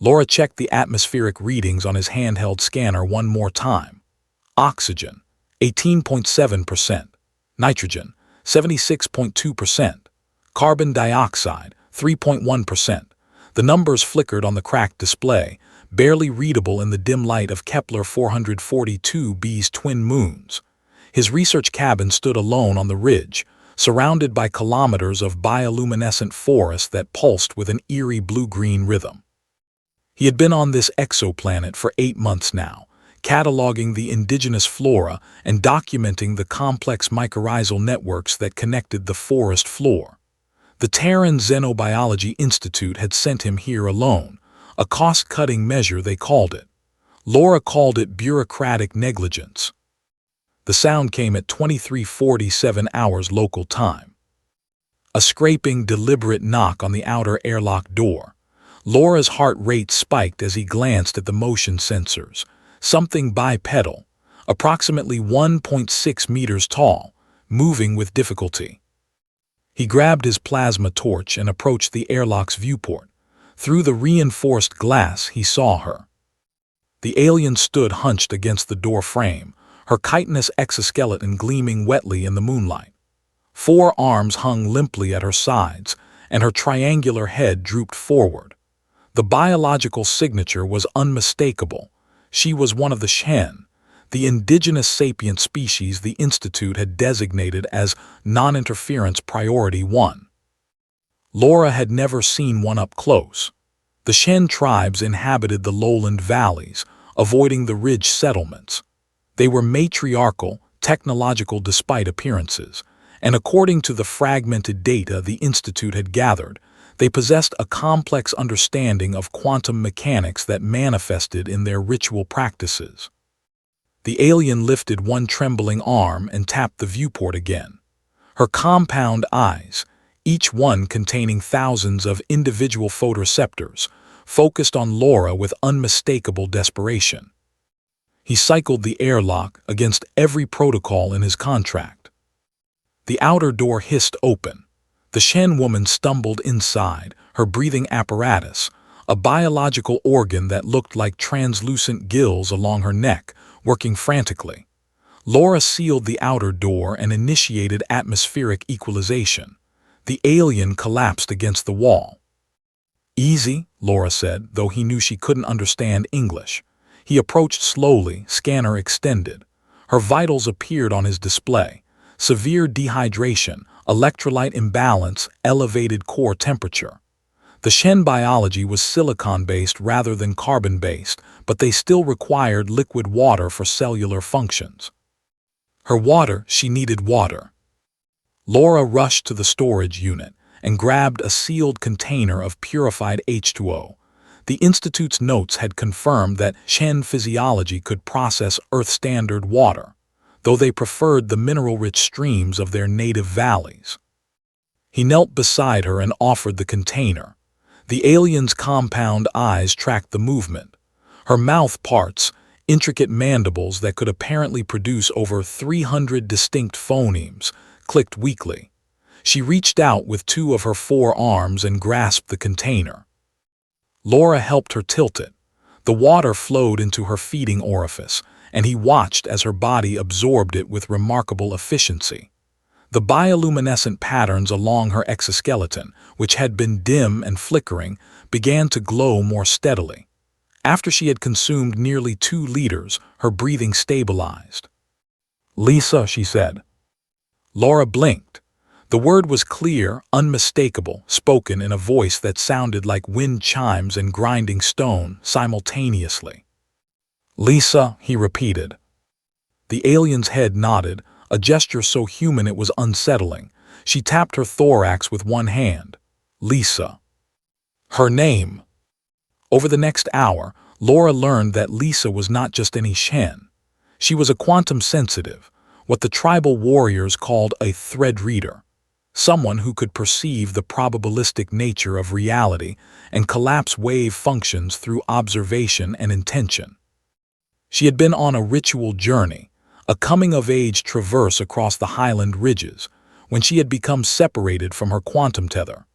Laura checked the atmospheric readings on his handheld scanner one more time. Oxygen, 18.7%. Nitrogen, 76.2%. Carbon dioxide, 3.1%. The numbers flickered on the cracked display, barely readable in the dim light of Kepler 442b's twin moons. His research cabin stood alone on the ridge, surrounded by kilometers of bioluminescent forest that pulsed with an eerie blue-green rhythm. He had been on this exoplanet for 8 months now, cataloging the indigenous flora and documenting the complex mycorrhizal networks that connected the forest floor. The Terran Xenobiology Institute had sent him here alone, a cost-cutting measure they called it. Laura called it bureaucratic negligence. The sound came at 23:47 hours local time. A scraping, deliberate knock on the outer airlock door. Laura's heart rate spiked as he glanced at the motion sensors. Something bipedal, approximately 1.6 meters tall, moving with difficulty. He grabbed his plasma torch and approached the airlock's viewport. Through the reinforced glass, he saw her. The alien stood hunched against the door frame, her chitinous exoskeleton gleaming wetly in the moonlight. 4 arms hung limply at her sides, and her triangular head drooped forward. The biological signature was unmistakable. She was one of the Shen, the indigenous sapient species the Institute had designated as non-interference priority 1. Laura had never seen one up close. The Shen tribes inhabited the lowland valleys, avoiding the ridge settlements. They were matriarchal, technological despite appearances, and according to the fragmented data the Institute had gathered, they possessed a complex understanding of quantum mechanics that manifested in their ritual practices. The alien lifted one trembling arm and tapped the viewport again. Her compound eyes, each one containing thousands of individual photoreceptors, focused on Laura with unmistakable desperation. He cycled the airlock against every protocol in his contract. The outer door hissed open. The Shen woman stumbled inside, her breathing apparatus, a biological organ that looked like translucent gills along her neck, working frantically. Laura sealed the outer door and initiated atmospheric equalization. The alien collapsed against the wall. "Easy," Laura said, though he knew she couldn't understand English. He approached slowly, scanner extended. Her vitals appeared on his display. Severe dehydration, electrolyte imbalance, elevated core temperature. The Shen biology was silicon-based rather than carbon-based, but they still required liquid water for cellular functions. Her water, she needed water. Laura rushed to the storage unit and grabbed a sealed container of purified H2O. The Institute's notes had confirmed that Shen physiology could process Earth-standard water, though they preferred the mineral-rich streams of their native valleys. He knelt beside her and offered the container. The alien's compound eyes tracked the movement. Her mouth parts, intricate mandibles that could apparently produce over 300 distinct phonemes, clicked weakly. She reached out with 2 of her 4 arms and grasped the container. Laura helped her tilt it. The water flowed into her feeding orifice, and he watched as her body absorbed it with remarkable efficiency. The bioluminescent patterns along her exoskeleton, which had been dim and flickering, began to glow more steadily. After she had consumed nearly 2 liters, her breathing stabilized. "Lisa," she said. Laura blinked. The word was clear, unmistakable, spoken in a voice that sounded like wind chimes and grinding stone simultaneously. "Lisa," he repeated. The alien's head nodded, a gesture so human it was unsettling. She tapped her thorax with one hand. "Lisa." Her name. Over the next hour, Laura learned that Lisa was not just any Shen. She was a quantum sensitive, what the tribal warriors called a thread reader. Someone who could perceive the probabilistic nature of reality and collapse wave functions through observation and intention. She had been on a ritual journey, a coming-of-age traverse across the highland ridges, when she had become separated from her quantum tether.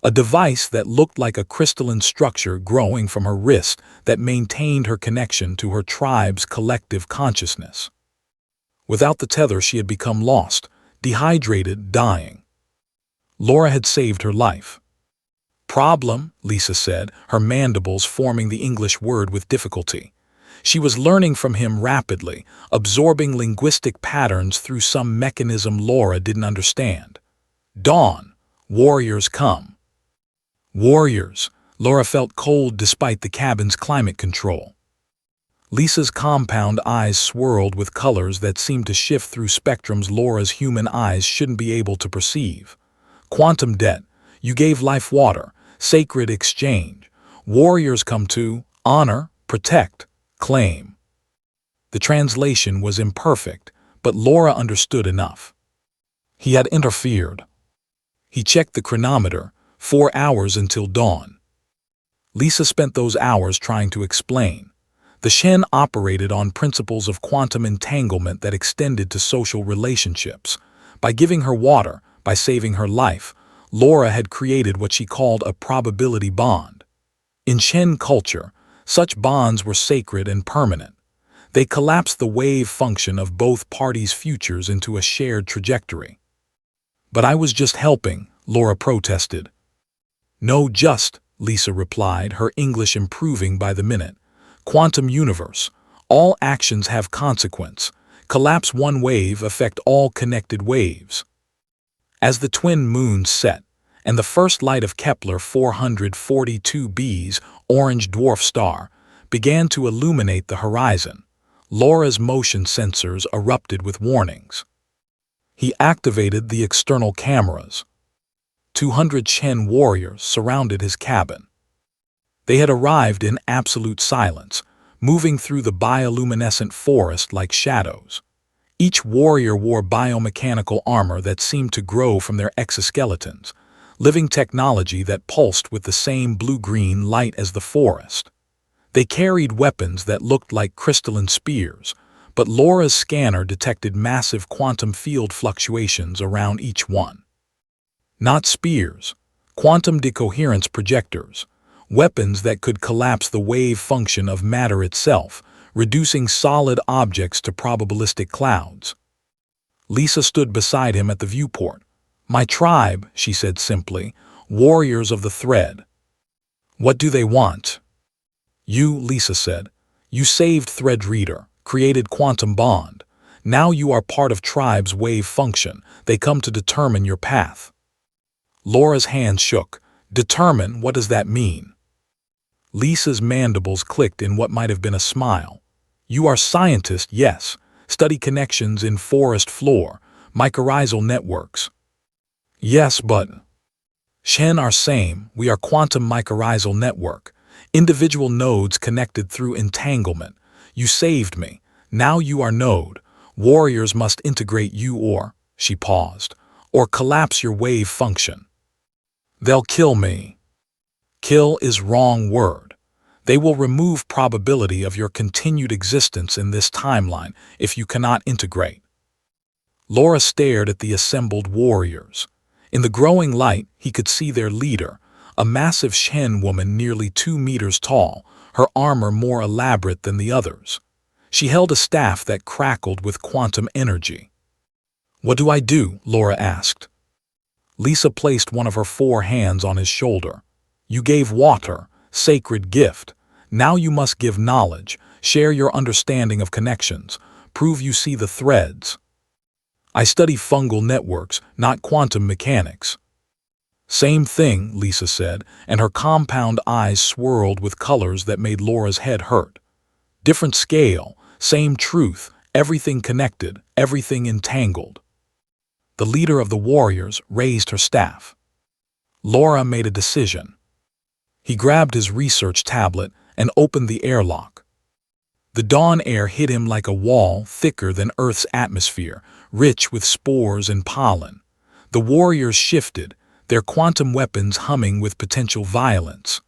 a device that looked like a crystalline structure growing from her wrist that maintained her connection to her tribe's collective consciousness. Without the tether, she had become lost, dehydrated, dying. Laura had saved her life. Problem, Lisa said, her mandibles forming the English word with difficulty. She was learning from him rapidly, absorbing linguistic patterns through some mechanism Laura didn't understand. Dawn. Warriors come. Warriors. Laura felt cold despite the cabin's climate control. Lisa's compound eyes swirled with colors that seemed to shift through spectrums Laura's human eyes shouldn't be able to perceive. Quantum debt. You gave life water. Sacred exchange. Warriors come to honor, protect, claim. The translation was imperfect, but Laura understood enough. He had interfered. He checked the chronometer, 4 hours until dawn. Lisa spent those hours trying to explain. The Shen operated on principles of quantum entanglement that extended to social relationships. By giving her water, by saving her life, Laura had created what she called a probability bond. In Shen culture, such bonds were sacred and permanent. They collapsed the wave function of both parties' futures into a shared trajectory. But I was just helping, Laura protested. No, Lisa replied, her English improving by the minute. Quantum universe. All actions have consequence. Collapse one wave, affect all connected waves. As the twin moons set, and the first light of Kepler 442b's orange dwarf star began to illuminate the horizon, Laura's motion sensors erupted with warnings. He activated the external cameras. 200 Shen warriors surrounded his cabin. They had arrived in absolute silence, moving through the bioluminescent forest like shadows. Each warrior wore biomechanical armor that seemed to grow from their exoskeletons, living technology that pulsed with the same blue-green light as the forest. They carried weapons that looked like crystalline spears, but Laura's scanner detected massive quantum field fluctuations around each one. Not spears, quantum decoherence projectors, weapons that could collapse the wave function of matter itself, reducing solid objects to probabilistic clouds. Lisa stood beside him at the viewport. My tribe, she said simply, warriors of the thread. What do they want? You, Lisa said. You saved Thread Reader, created Quantum Bond. Now you are part of tribe's wave function. They come to determine your path. Laura's hand shook. Determine, what does that mean? Lisa's mandibles clicked in what might have been a smile. You are scientist, yes. Study connections in forest floor, mycorrhizal networks. Yes, but Shen are same. We are quantum mycorrhizal network. Individual nodes connected through entanglement. You saved me. Now you are node. Warriors must integrate you or, she paused, or collapse your wave function. They'll kill me. Kill is wrong word. They will remove probability of your continued existence in this timeline if you cannot integrate. Laura stared at the assembled warriors. In the growing light, he could see their leader, a massive Shen woman nearly 2 meters tall, her armor more elaborate than the others. She held a staff that crackled with quantum energy. What do I do? Laura asked. Lisa placed one of her 4 hands on his shoulder. You gave water, sacred gift. Now you must give knowledge, share your understanding of connections, prove you see the threads. I study fungal networks, not quantum mechanics. Same thing, Lisa said, and her compound eyes swirled with colors that made Laura's head hurt. Different scale, same truth, everything connected, everything entangled. The leader of the warriors raised her staff. Laura made a decision. He grabbed his research tablet and opened the airlock. The dawn air hit him like a wall thicker than Earth's atmosphere, rich with spores and pollen. The warriors shifted, their quantum weapons humming with potential violence.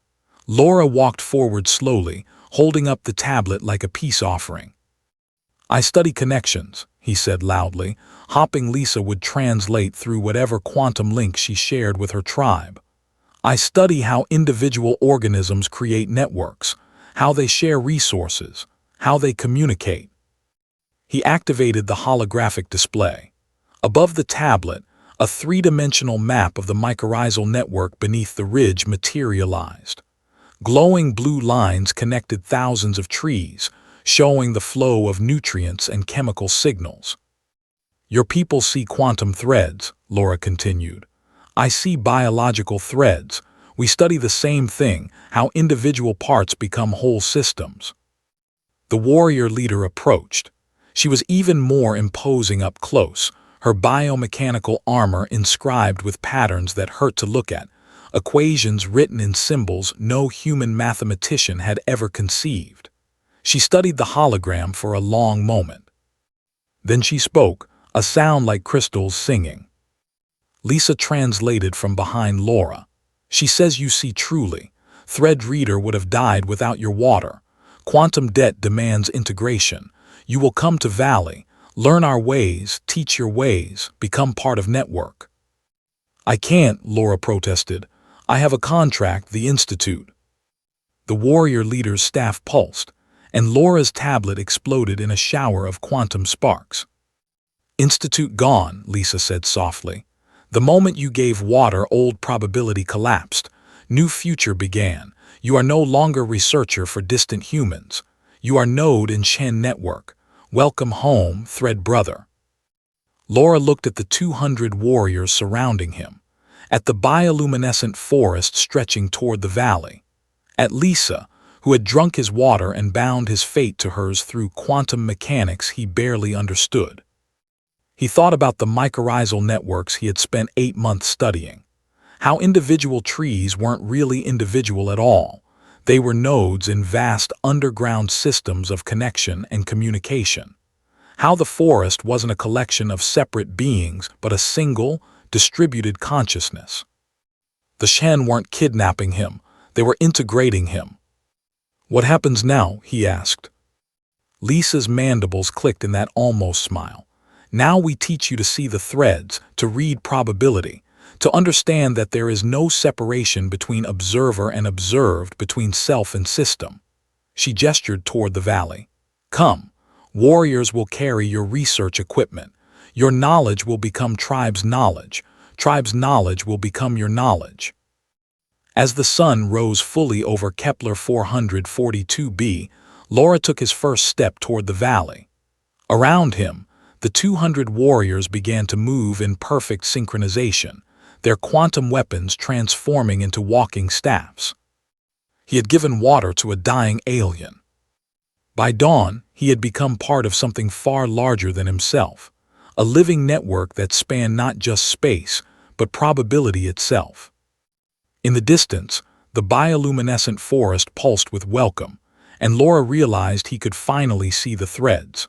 Laura walked forward slowly, holding up the tablet like a peace offering. I study connections, he said loudly, hoping Lisa would translate through whatever quantum link she shared with her tribe. I study how individual organisms create networks, how they share resources, how they communicate. He activated the holographic display. Above the tablet, a three-dimensional map of the mycorrhizal network beneath the ridge materialized. Glowing blue lines connected thousands of trees, showing the flow of nutrients and chemical signals. Your people see quantum threads, Laura continued. I see biological threads. We study the same thing, how individual parts become whole systems. The warrior leader approached. She was even more imposing up close, her biomechanical armor inscribed with patterns that hurt to look at, equations written in symbols no human mathematician had ever conceived. She studied the hologram for a long moment. Then she spoke, a sound like crystals singing. Lisa translated from behind Laura. She says you see truly. Thread Reader would have died without your water. Quantum debt demands integration. You will come to Valley, learn our ways, teach your ways, become part of network. I can't, Laura protested. I have a contract, the Institute. The warrior leader's staff pulsed, and Laura's tablet exploded in a shower of quantum sparks. Institute gone, Lisa said softly. The moment you gave water, old probability collapsed. New future began. You are no longer researcher for distant humans. You are node in Shen network. Welcome home, Thread brother. Laura looked at the 200 warriors surrounding him, at the bioluminescent forest stretching toward the valley, at Lisa, who had drunk his water and bound his fate to hers through quantum mechanics he barely understood. He thought about the mycorrhizal networks he had spent 8 months studying, how individual trees weren't really individual at all. They were nodes in vast underground systems of connection and communication. How the forest wasn't a collection of separate beings, but a single, distributed consciousness. The Shen weren't kidnapping him, they were integrating him. What happens now? He asked. Lisa's mandibles clicked in that almost smile. Now we teach you to see the threads, to read probability, to understand that there is no separation between observer and observed, between self and system. She gestured toward the valley. Come, warriors will carry your research equipment. Your knowledge will become tribe's knowledge. Tribe's knowledge will become your knowledge. As the sun rose fully over Kepler 442b, Laura took his first step toward the valley. Around him, the 200 warriors began to move in perfect synchronization, their quantum weapons transforming into walking staffs. He had given water to a dying alien. By dawn, he had become part of something far larger than himself, a living network that spanned not just space, but probability itself. In the distance, the bioluminescent forest pulsed with welcome, and Laura realized he could finally see the threads.